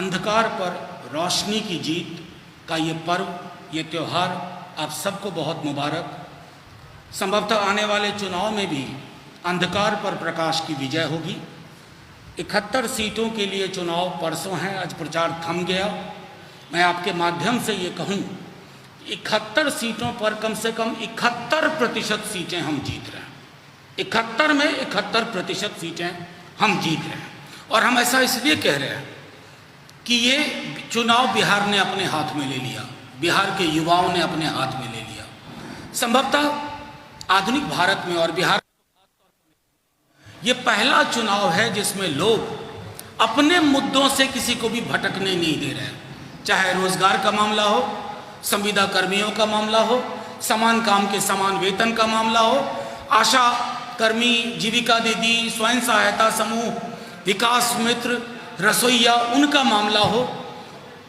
अंधकार पर रोशनी की जीत का ये पर्व, ये त्यौहार आप सबको बहुत मुबारक। संभवतः आने वाले चुनाव में भी अंधकार पर प्रकाश की विजय होगी। 71 सीटों के लिए चुनाव परसों हैं, आज प्रचार थम गया। मैं आपके माध्यम से ये कहूँ, 71 सीटों पर कम से कम 71% सीटें हम जीत रहे हैं। 71 में 71% सीटें हम जीत रहे हैं। और हम ऐसा इसलिए कह रहे हैं कि ये चुनाव बिहार ने अपने हाथ में ले लिया, बिहार के युवाओं ने अपने हाथ में ले लिया। संभवतः आधुनिक भारत में और बिहार ये पहला चुनाव है जिसमें लोग अपने मुद्दों से किसी को भी भटकने नहीं दे रहे हैं। चाहे रोजगार का मामला हो, संविदा कर्मियों का मामला हो, समान काम के समान वेतन का मामला हो, आशा कर्मी, जीविका दीदी, स्वयं सहायता समूह, विकास मित्र, रसोईया, उनका मामला हो,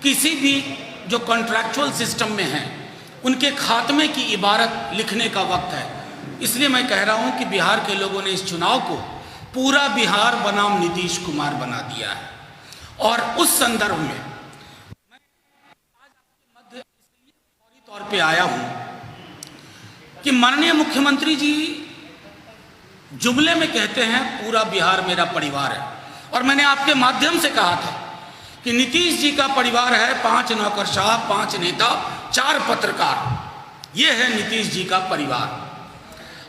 किसी भी जो कॉन्ट्रैक्चुअल सिस्टम में हैं उनके खात्मे की इबारत लिखने का वक्त है। इसलिए मैं कह रहा हूं कि बिहार के लोगों ने इस चुनाव को पूरा बिहार बनाम नीतीश कुमार बना दिया है। और उस संदर्भ में मैं आज आपके मध्य इसलिए फौरी तौर पे आया हूं कि माननीय मुख्यमंत्री जी जुमले में कहते हैं पूरा बिहार मेरा परिवार है, और मैंने आपके माध्यम से कहा था कि नीतीश जी का परिवार है 5 नौकरशाह, 5 नेता, 4 पत्रकार। ये है नीतीश जी का परिवार।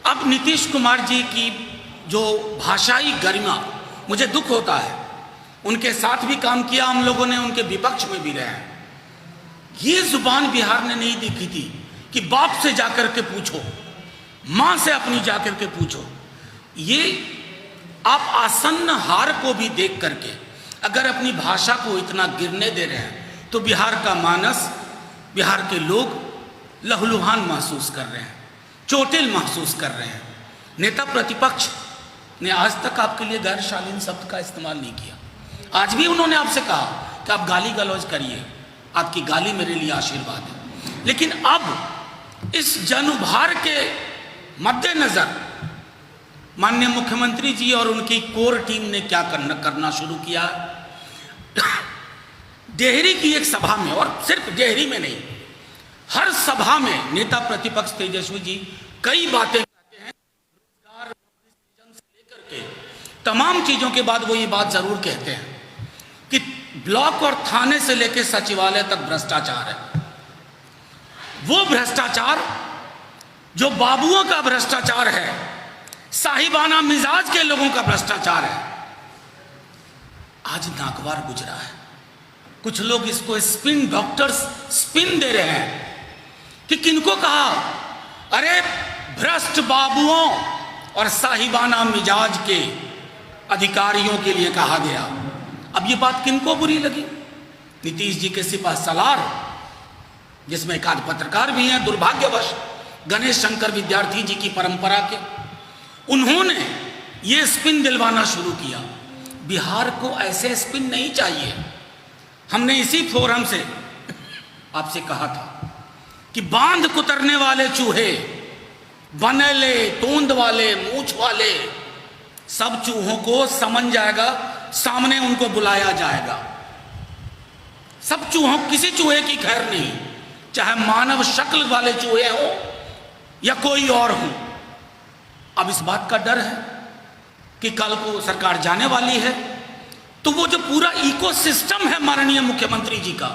अब नीतीश कुमार जी की जो भाषाई गरिमा, मुझे दुख होता है, उनके साथ भी काम किया हम लोगों ने, उनके विपक्ष में भी रहे हैं। ये जुबान बिहार ने नहीं देखी थी कि बाप से जाकर के पूछो, मां से अपनी जाकर के पूछो। ये आप आसन्न हार को भी देख करके अगर अपनी भाषा को इतना गिरने दे रहे हैं तो बिहार का मानस, बिहार के लोग लहूलुहान महसूस कर रहे हैं, चोटिल महसूस कर रहे हैं। नेता प्रतिपक्ष ने आज तक आपके लिए गैर शालीन शब्द का इस्तेमाल नहीं किया। आज भी उन्होंने आपसे कहा कि आप गाली गलौज करिए, आपकी गाली मेरे लिए आशीर्वाद है। लेकिन अब इस जन उभार के मद्देनजर माननीय मुख्यमंत्री जी और उनकी कोर टीम ने क्या करना शुरू किया। डेहरी की एक सभा में, और सिर्फ डेहरी में नहीं, हर सभा में नेता प्रतिपक्ष तेजस्वी जी कई बातें कहते हैं। रोजगार, नौकरी सृजन से लेकर के तमाम चीजों के बाद वो ये बात जरूर कहते हैं कि ब्लॉक और थाने से लेकर सचिवालय तक भ्रष्टाचार है। वो भ्रष्टाचार जो बाबुओं का भ्रष्टाचार है, साहिबाना मिजाज के लोगों का भ्रष्टाचार है, आज नागवार गुजरा है। कुछ लोग इसको स्पिन डॉक्टर्स स्पिन दे रहे हैं कि किनको कहा, अरे भ्रष्ट बाबुओं और साहिबाना मिजाज के अधिकारियों के लिए कहा गया। अब ये बात किनको बुरी लगी? नीतीश जी के सिपह सलार, जिसमें एक आध पत्रकार भी हैं, दुर्भाग्यवश गणेश शंकर विद्यार्थी जी की परंपरा के, उन्होंने ये स्पिन दिलवाना शुरू किया। बिहार को ऐसे स्पिन नहीं चाहिए। हमने इसी फोरम से आपसे कहा था कि बांध कुतरने वाले चूहे, बनेले, तोंद वाले, मूछ वाले, सब चूहों को समझ जाएगा, सामने उनको बुलाया जाएगा। सब चूहों, किसी चूहे की खैर नहीं, चाहे मानव शक्ल वाले चूहे हो या कोई और हो। अब इस बात का डर है कि कल को सरकार जाने वाली है, तो वो जो पूरा इकोसिस्टम है माननीय मुख्यमंत्री जी का,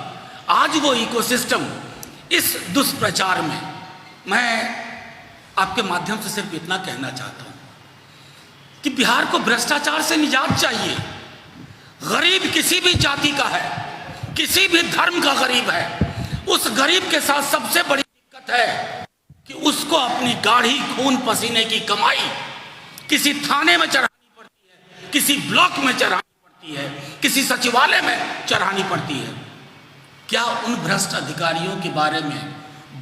आज वो इकोसिस्टम इस दुष्प्रचार में, मैं आपके माध्यम से सिर्फ इतना कहना चाहता हूं कि बिहार को भ्रष्टाचार से निजात चाहिए। गरीब किसी भी जाति का है, किसी भी धर्म का गरीब है, उस गरीब के साथ सबसे बड़ी दिक्कत है कि उसको अपनी गाढ़ी खून पसीने की कमाई किसी थाने में चढ़ानी पड़ती है, किसी ब्लॉक में चढ़ानी पड़ती है, किसी सचिवालय में चढ़ानी पड़ती है। क्या उन भ्रष्ट अधिकारियों के बारे में,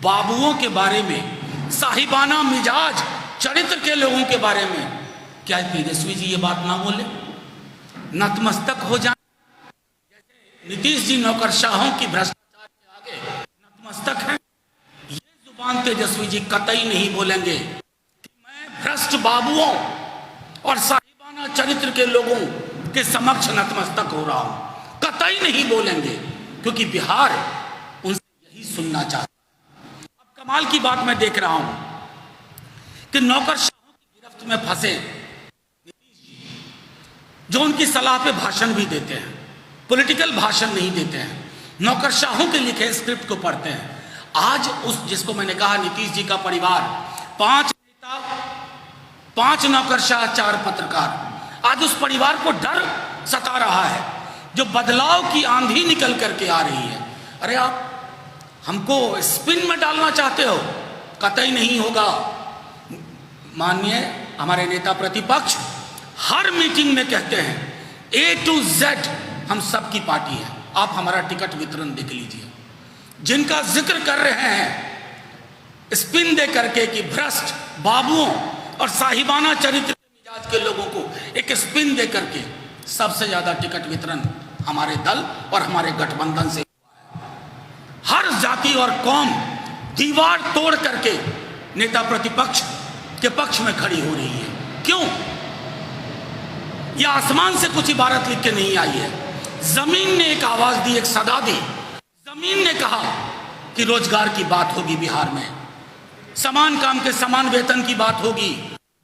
बाबुओं के बारे में, साहिबाना मिजाज चरित्र के लोगों के बारे में क्या तेजस्वी जी ये बात ना बोले, नतमस्तक हो जाए? जैसे नीतीश जी नौकरशाहों की भ्रष्टाचार के आगे नतमस्तक हैं, जुबान तेजस्वी जी कतई नहीं बोलेंगे कि मैं भ्रष्ट बाबुओं और साहिबाना चरित्र के लोगों के समक्ष नतमस्तक हो रहा हूं। कतई कतई नहीं बोलेंगे, क्योंकि बिहार उनसे यही सुनना चाहता है। अब कमाल की बात मैं देख रहा हूं कि नौकरशाहों की गिरफ्त में फंसे नीतीश जी, जो उनकी सलाह पे भाषण भी देते हैं, पॉलिटिकल भाषण नहीं देते हैं, नौकरशाहों के लिखे स्क्रिप्ट को पढ़ते हैं। आज उस जिसको मैंने कहा नीतीश जी का परिवार, 5 नेता, 5 नौकरशाह, 4 पत्रकार, आज उस परिवार को डर सता रहा है, जो बदलाव की आंधी निकल करके आ रही है। अरे आप हमको स्पिन में डालना चाहते हो, कतई नहीं होगा। माननीय हमारे नेता प्रतिपक्ष हर मीटिंग में कहते हैं A to Z हम सबकी पार्टी है, आप हमारा टिकट वितरण देख लीजिए। जिनका जिक्र कर रहे हैं स्पिन दे करके कि भ्रष्ट बाबुओं और साहिबाना चरित्र के मिजाज के लोगों को एक स्पिन दे करके, सबसे ज्यादा टिकट वितरण हमारे दल और हमारे गठबंधन से हुआ है। हर जाति और कौम दीवार तोड़ करके नेता प्रतिपक्ष के पक्ष में खड़ी हो रही है। क्यों? यह आसमान से कुछ इबारत लिख के नहीं आई है, जमीन ने एक आवाज दी, एक सदा दी। जमीन ने कहा कि रोजगार की बात होगी बिहार में, समान काम के समान वेतन की बात होगी,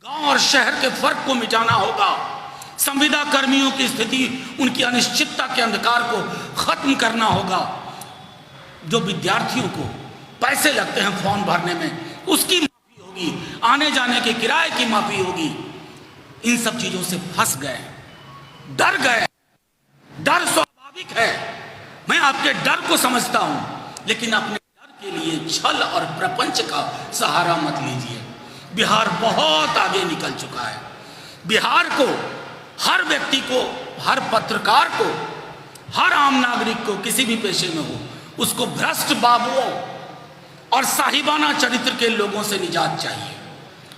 गांव और शहर के फर्क को मिटाना होगा, संविदा कर्मियों की स्थिति, उनकी अनिश्चितता के अंधकार को खत्म करना होगा, जो विद्यार्थियों को पैसे लगते हैं फॉर्म भरने में उसकी माफी होगी, आने जाने के किराए की माफी होगी। इन सब चीजों से फंस गए, डर गए। डर स्वाभाविक है, मैं आपके डर को समझता हूं, लेकिन अपने डर के लिए छल और प्रपंच का सहारा मत लीजिए। बिहार बहुत आगे निकल चुका है। बिहार को, हर व्यक्ति को, हर पत्रकार को, हर आम नागरिक को, किसी भी पेशे में हो, उसको भ्रष्ट बाबुओं और साहिबाना चरित्र के लोगों से निजात चाहिए,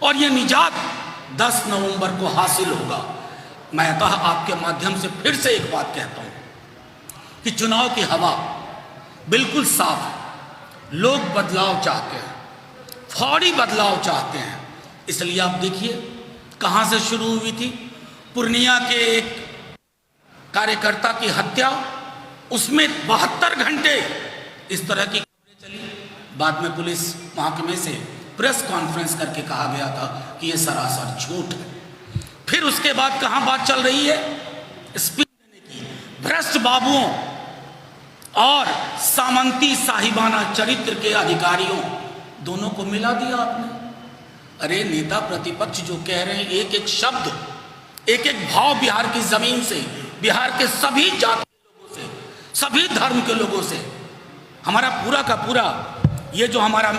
और यह निजात 10 नवंबर को हासिल होगा। मैं आपके माध्यम से फिर से एक बात कहता हूं कि चुनाव की हवा बिल्कुल साफ है। लोग बदलाव चाहते हैं, फौरी बदलाव चाहते हैं। इसलिए आप देखिए कहां से शुरू हुई थी, पूर्णिया के एक कार्यकर्ता की हत्या, उसमें 72 घंटे इस तरह की खबरें चली। बाद में पुलिस महकमे से प्रेस कॉन्फ्रेंस करके कहा गया था कि यह सरासर झूठ है। फिर उसके बाद कहां बात चल रही है, स्पिन देने की, भ्रष्ट बाबुओं और सामंती साहिबाना चरित्र के अधिकारियों, दोनों को मिला दिया आपने। अरे नेता प्रतिपक्ष जो कह रहे हैं, एक एक शब्द, एक एक भाव बिहार की जमीन से, बिहार के सभी जाति के लोगों से, सभी धर्म के लोगों से, हमारा पूरा का पूरा ये जो हमारा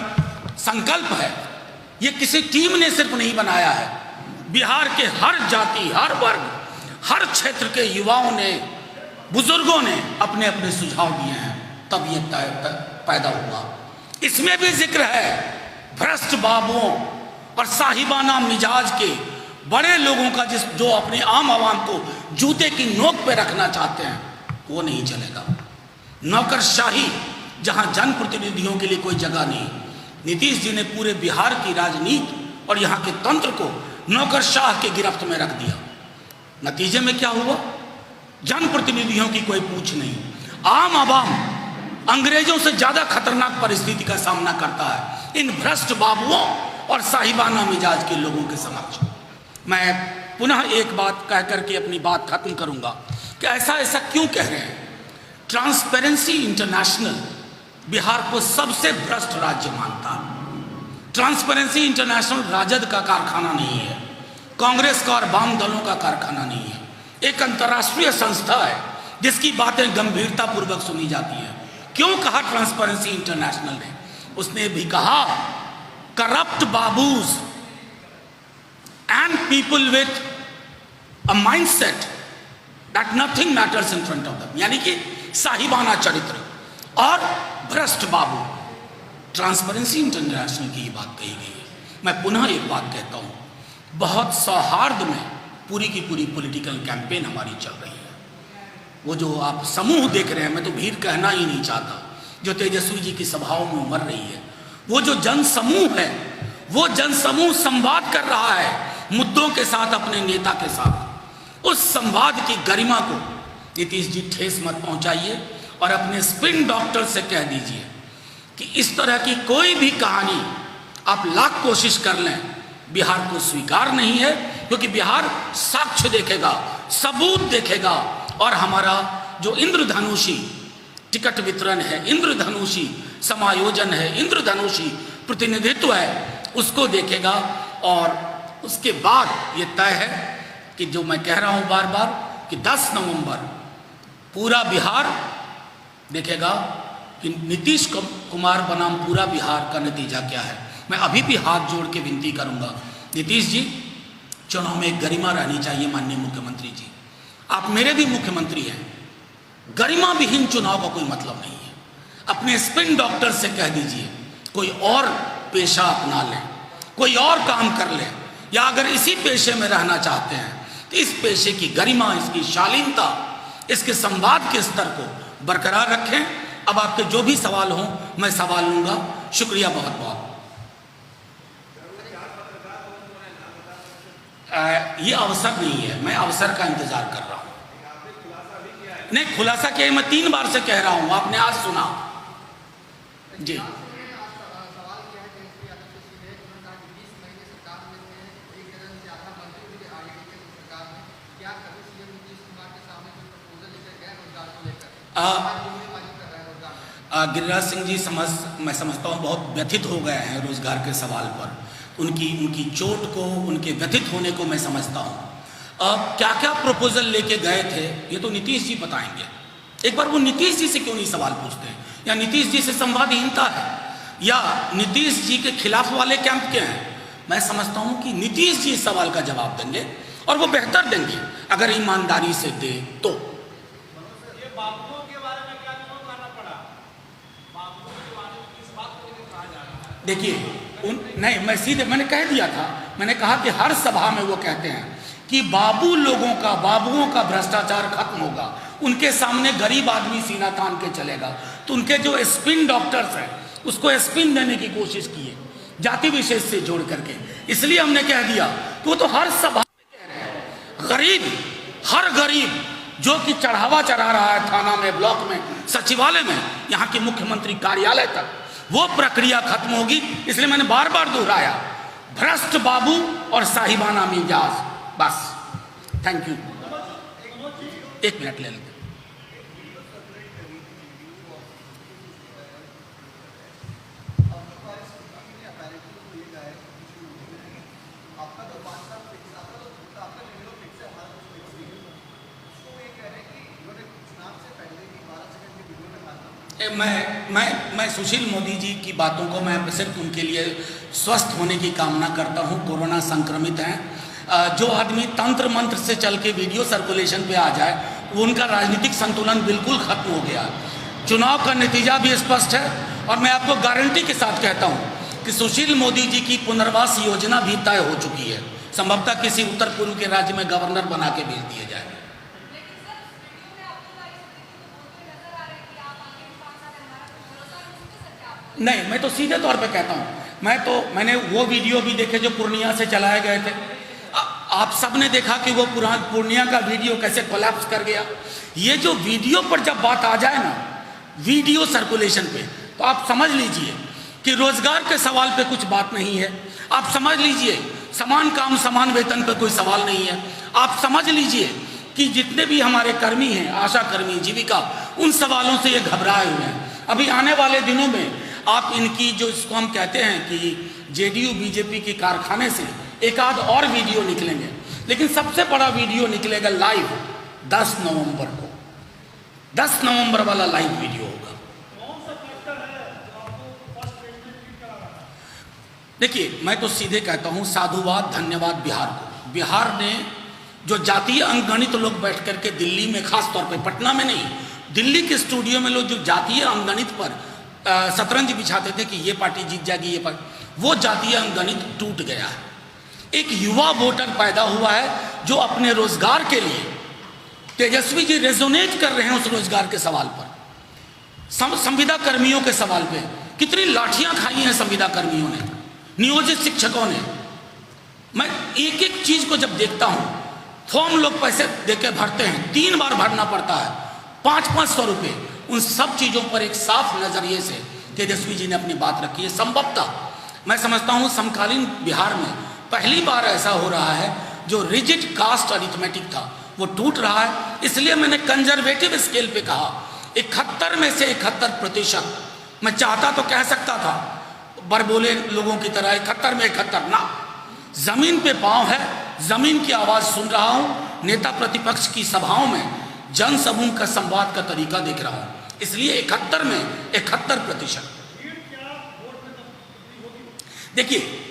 संकल्प है, ये किसी टीम ने सिर्फ नहीं बनाया है। बिहार के हर जाति, हर वर्ग, हर क्षेत्र के युवाओं ने, बुजुर्गों ने अपने अपने सुझाव दिए हैं, तब ये पैदा हुआ। इसमें भी जिक्र है भ्रष्ट बाबुओं और साहिबाना मिजाज के बड़े लोगों का, जो अपने आम आवाम को जूते की नोक पे रखना चाहते हैं, वो नहीं चलेगा। नौकरशाही जहां जनप्रतिनिधियों के लिए कोई जगह नहीं, नीतीश जी ने पूरे बिहार की राजनीति और यहाँ के तंत्र को नौकरशाह के गिरफ्त में रख दिया। नतीजे में क्या हुआ, जनप्रतिनिधियों की कोई पूछ नहीं। आम आवाम अंग्रेजों से ज्यादा खतरनाक परिस्थिति का सामना करता है इन भ्रष्ट बाबुओं और साहिबाना मिजाज के लोगों के समक्ष। मैं पुनः एक बात कह करके अपनी बात खत्म करूंगा कि ऐसा क्यों कह रहे हैं। ट्रांसपेरेंसी इंटरनेशनल बिहार को सबसे भ्रष्ट राज्य मानता है। ट्रांसपेरेंसी इंटरनेशनल राजद का कारखाना नहीं है, कांग्रेस का और वाम दलों का कारखाना नहीं है, एक अंतर्राष्ट्रीय संस्था है जिसकी बातें गंभीरता पूर्वक सुनी जाती है। क्यों कहा ट्रांसपेरेंसी इंटरनेशनल ने? उसने भी कहा corrupt babus and people with a mindset that nothing matters in front of them, यानी कि साहिबाना चरित्र और भ्रष्ट बाबू, ट्रांसपेरेंसी इंटरनेशनल की ये बात कही गई है। मैं पुनः एक बात कहता हूं, बहुत सौहार्द में पूरी की पूरी पॉलिटिकल कैंपेन हमारी चल रही है। वो जो आप समूह देख रहे हैं, मैं तो भीड़ कहना ही नहीं चाहता, जो तेजस्वी जी की सभाओं में उमड़ रही है, वो जो जन समूह है, वो जन समूह संवाद कर रहा है मुद्दों के साथ, अपने नेता के साथ। उस संवाद की गरिमा को नीतीश जी ठेस मत पहुंचाइए और अपने स्पिन डॉक्टर से कह दीजिए कि इस तरह की कोई भी कहानी आप लाख कोशिश कर लें, बिहार को स्वीकार नहीं है, क्योंकि बिहार साक्ष्य देखेगा, सबूत देखेगा, और हमारा जो इंद्रधनुषी टिकट वितरण है, इंद्रधनुषी समायोजन है, इंद्रधनुषी प्रतिनिधित्व है, उसको देखेगा। और उसके बाद ये तय है कि जो मैं कह रहा हूं बार बार कि 10 नवंबर पूरा बिहार देखेगा कि नीतीश कुमार बनाम पूरा बिहार का नतीजा क्या है। मैं अभी भी हाथ जोड़ के विनती करूंगा, नीतीश जी, चुनाव में एक गरिमा रहनी चाहिए। माननीय मुख्यमंत्री जी, आप मेरे भी मुख्यमंत्री हैं, गरिमा विहीन चुनाव का कोई मतलब नहीं है। अपने स्पिन डॉक्टर से कह दीजिए कोई और पेशा अपना लें, कोई और काम कर लें, या अगर इसी पेशे में रहना चाहते हैं तो इस पेशे की गरिमा, इसकी शालीनता, इसके संवाद के स्तर को बरकरार रखें। अब आपके जो भी सवाल हों मैं सवाल लूंगा। शुक्रिया बहुत बहुत। ये अवसर नहीं है, मैं अवसर का इंतजार कर रहा हूं। नहीं, खुलासा किया मैं 3 बार से कह रहा हूं, आपने आज सुना जी। गिरिराज सिंह जी मैं समझता हूँ बहुत व्यथित हो गए हैं रोजगार के सवाल पर। उनकी चोट को, उनके व्यथित होने को मैं समझता हूँ। क्या क्या प्रपोजल लेके गए थे ये तो नीतीश जी बताएंगे। एक बार वो नीतीश जी से क्यों नहीं सवाल पूछते हैं, या नीतीश जी से संवादहीनता है, या नीतीश जी के खिलाफ वाले कैंप के हैं। मैं समझता हूँ कि नीतीश जी इस सवाल का जवाब देंगे, और वो बेहतर देंगे अगर ईमानदारी से दे तो। देखिए नहीं, मैं सीधे मैंने कह दिया था, मैंने कहा कि हर सभा में वो कहते हैं कि बाबुओं का भ्रष्टाचार खत्म होगा, उनके सामने गरीब आदमी सीना तान के चलेगा। तो उनके जो स्पिन डॉक्टर्स हैं उसको स्पिन देने की कोशिश की है, जाति विशेष से जोड़ करके। इसलिए हमने कह दिया कि वो तो हर सभा में कह रहे हैं, गरीब, हर गरीब जो कि चढ़ावा चढ़ा रहा है थाना में, ब्लॉक में, सचिवालय में, यहाँ के मुख्यमंत्री कार्यालय तक, वो प्रक्रिया खत्म होगी। इसलिए मैंने बार बार दोहराया, भ्रष्ट बाबू और साहिबाना मिजाज, बस। Thank you. 1 मिनट ले लेते। मैं सुशील मोदी जी की बातों को मैं सिर्फ उनके लिए स्वस्थ होने की कामना करता हूं। कोरोना संक्रमित हैं। जो आदमी तंत्र मंत्र से चल के वीडियो सर्कुलेशन पे आ जाए, वो उनका राजनीतिक संतुलन बिल्कुल खत्म हो गया। चुनाव का नतीजा भी स्पष्ट है, और मैं आपको गारंटी के साथ कहता हूं कि सुशील मोदी जी की पुनर्वास योजना भी तय हो चुकी है। संभवतः किसी उत्तर पूर्व के राज्य में गवर्नर बना के भेज दिए जाए। नहीं, मैं तो सीधे तौर पे कहता हूँ, मैंने वो वीडियो भी देखे जो पूर्णिया से चलाए गए थे। आप सब ने देखा कि वो पूर्णिया का वीडियो कैसे कोलैप्स कर गया। ये जो वीडियो पर जब बात आ जाए ना, वीडियो सर्कुलेशन पे, तो आप समझ लीजिए कि रोजगार के सवाल पे कुछ बात नहीं है। आप समझ लीजिए समान काम समान वेतन पे कोई सवाल नहीं है। आप समझ लीजिए कि जितने भी हमारे कर्मी हैं, आशा कर्मी, जीविका, उन सवालों से ये घबराए हुए हैं। अभी आने वाले दिनों में आप इनकी जो इसको हम कहते हैं कि जेडीयू बीजेपी के कारखाने से एक आध और वीडियो निकलेंगे, लेकिन सबसे बड़ा वीडियो निकलेगा लाइव 10 नवंबर को। 10 नवंबर वाला लाइव वीडियो होगा। देखिए, मैं तो सीधे कहता हूं साधुवाद, धन्यवाद बिहार को। बिहार ने जो जातीय अंकगणित लोग बैठ करके दिल्ली में, खास तौर पे पटना में नहीं, दिल्ली के स्टूडियो में लोग जो जातीय अंकगणित पर शतरंज बिछाते थे कि ये पार्टी जीत जाएगी, ये पार्टी, वो जातीय अंकगणित टूट गया है। एक युवा वोटर पैदा हुआ है जो अपने रोजगार के लिए, तेजस्वी जी रेजोनेट कर रहे हैं उस रोजगार के सवाल पर, संविदा कर्मियों के सवाल पे। कितनी लाठियां खाई हैं संविदा कर्मियों ने, नियोजित शिक्षकों ने। मैं एक एक चीज को जब देखता हूं फॉर्म लोग पैसे देके भरते हैं, 3 बार भरना पड़ता है, 500-500 रुपये। उन सब चीज़ों पर एक साफ नज़रिए से तेजस्वी जी ने अपनी बात रखी है। संभवतः मैं समझता हूँ समकालीन बिहार में पहली बार ऐसा हो रहा है जो रिजिड कास्ट अरिथमेटिक था वो टूट रहा है। इसलिए मैंने कंजर्वेटिव स्केल पे कहा 71 में से 71%। मैं चाहता तो कह सकता था बड़बोले लोगों की तरह 71 में 71 ना, जमीन पे पांव है, जमीन की आवाज सुन रहा हूं, नेता प्रतिपक्ष की सभाओं में जन समूह का संवाद का तरीका देख रहा हूं, इसलिए 71 में 71%। देखिए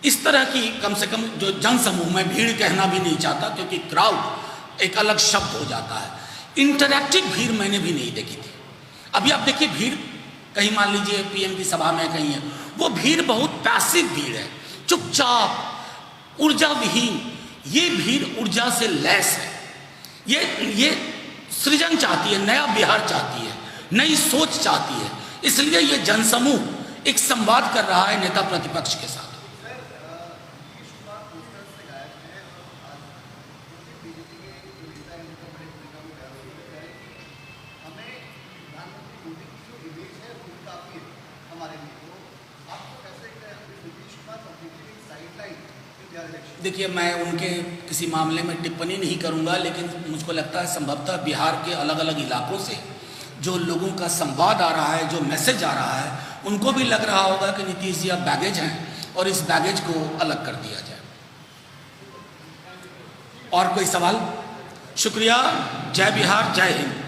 इस तरह की कम से कम जो जन समूह, में भीड़ कहना भी नहीं चाहता क्योंकि क्राउड एक अलग शब्द हो जाता है। इंटरैक्टिव भीड़ मैंने भी नहीं देखी थी। अभी आप देखिए भीड़ कहीं मान लीजिए पीएम की सभा में कहीं है, वो भीड़ बहुत पैसिव भीड़ है, चुपचाप, ऊर्जा विहीन। ये भीड़ ऊर्जा से लैस है, ये सृजन चाहती है, नया बिहार चाहती है, नई सोच चाहती है। इसलिए ये जनसमूह एक संवाद कर रहा है नेता प्रतिपक्ष के साथ। देखिए मैं उनके किसी मामले में टिप्पणी नहीं करूंगा, लेकिन मुझको लगता है संभवतः बिहार के अलग अलग इलाकों से जो लोगों का संवाद आ रहा है, जो मैसेज आ रहा है, उनको भी लग रहा होगा कि नीतीश जी अब बैगेज हैं और इस बैगेज को अलग कर दिया जाए। और कोई सवाल? शुक्रिया। जय बिहार, जय हिंद।